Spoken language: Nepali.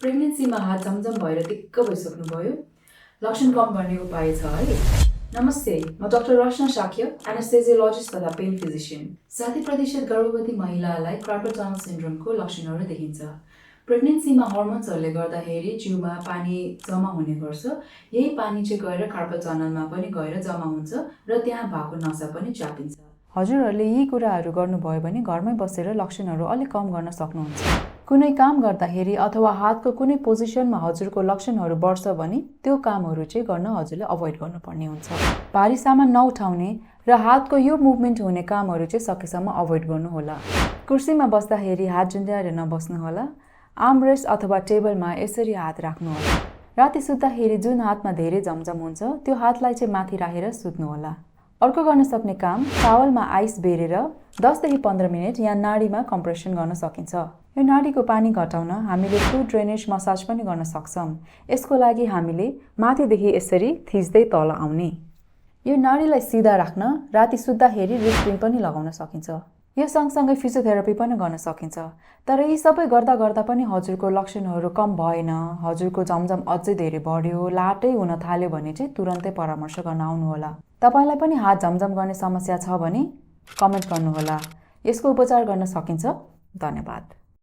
प्रेग्नेन्सीमा हात झमझम भएर दिक्क भइसक्नुभयो? लक्षण कम गर्ने उपाय छ है? नमस्ते, म डाक्टर रचना शाक्य, एनेस्थेजियोलोजिस्ट तथा पेन फिजिशियन। 60% गर्भवती महिलालाई कार्पल टनल सिन्ड्रोमको लक्षणहरू देखिन्छ। प्रेग्नेन्सीमा हर्मोन्सहरूले गर्दाखेरि जिउमा पानी जम्मा हुने गर्छ। यही पानी चाहिँ गएर कार्पल टनलमा पनि गएर जम्मा हुन्छ र त्यहाँ भएको नसा पनि च्यापिन्छ। हजुरहरूले यी कुराहरू गर्नुभयो भने घरमै बसेर लक्षणहरू अलिक कम गर्न सक्नुहुन्छ। कुनै काम गर्दाखेरि अथवा हातको कुनै पोजिसनमा हजुरको लक्षणहरू बढ्छ भने त्यो कामहरू चाहिँ गर्न हजुरले अभोइड गर्नुपर्ने हुन्छ। भारी सामान नउठाउने र हातको यो मुभमेन्ट हुने कामहरू चाहिँ सकेसम्म अभोइड गर्नुहोला। कुर्सीमा बस्दाखेरि हात झुन्ड्याएर नबस्नुहोला। आर्मरेस्ट अथवा टेबलमा यसरी हात राख्नुहोला। राति सुत्दाखेरि जुन हातमा धेरै झमझम हुन्छ त्यो हातलाई चाहिँ माथि राखेर सुत्नुहोला। अर्को गर्न सक्ने काम, टावलमा आइस बेरेर 10 देखि 15 मिनट यहाँ नाडीमा कम्प्रेसन गर्न सकिन्छ। यो नाडीको पानी घटाउन हामीले फ्लुइड ड्रेनेज मसाज पनि गर्न सक्छौँ। यसको लागि हामीले माथिदेखि यसरी थिच्दै तल आउने। यो नाडीलाई सिधा राख्न राति सुत्दाखेरि रिस्ट्रिङ पनि लगाउन सकिन्छ। यो सँगसँगै फिजियोथेरापी पनि गर्न सकिन्छ। तर यी सबै गर्दा गर्दा पनि हजुरको लक्षणहरू कम भएन, हजुरको झमझम अझै धेरै बढ्यो, लाटै हुन थाल्यो भने चाहिँ तुरन्तै परामर्श गर्न आउनुहोला। तपाईलाई पनि हात झमझम गर्ने समस्या छ भने कमेन्ट गर्नुहोला। यसको उपचार गर्न सकिन्छ। धन्यवाद।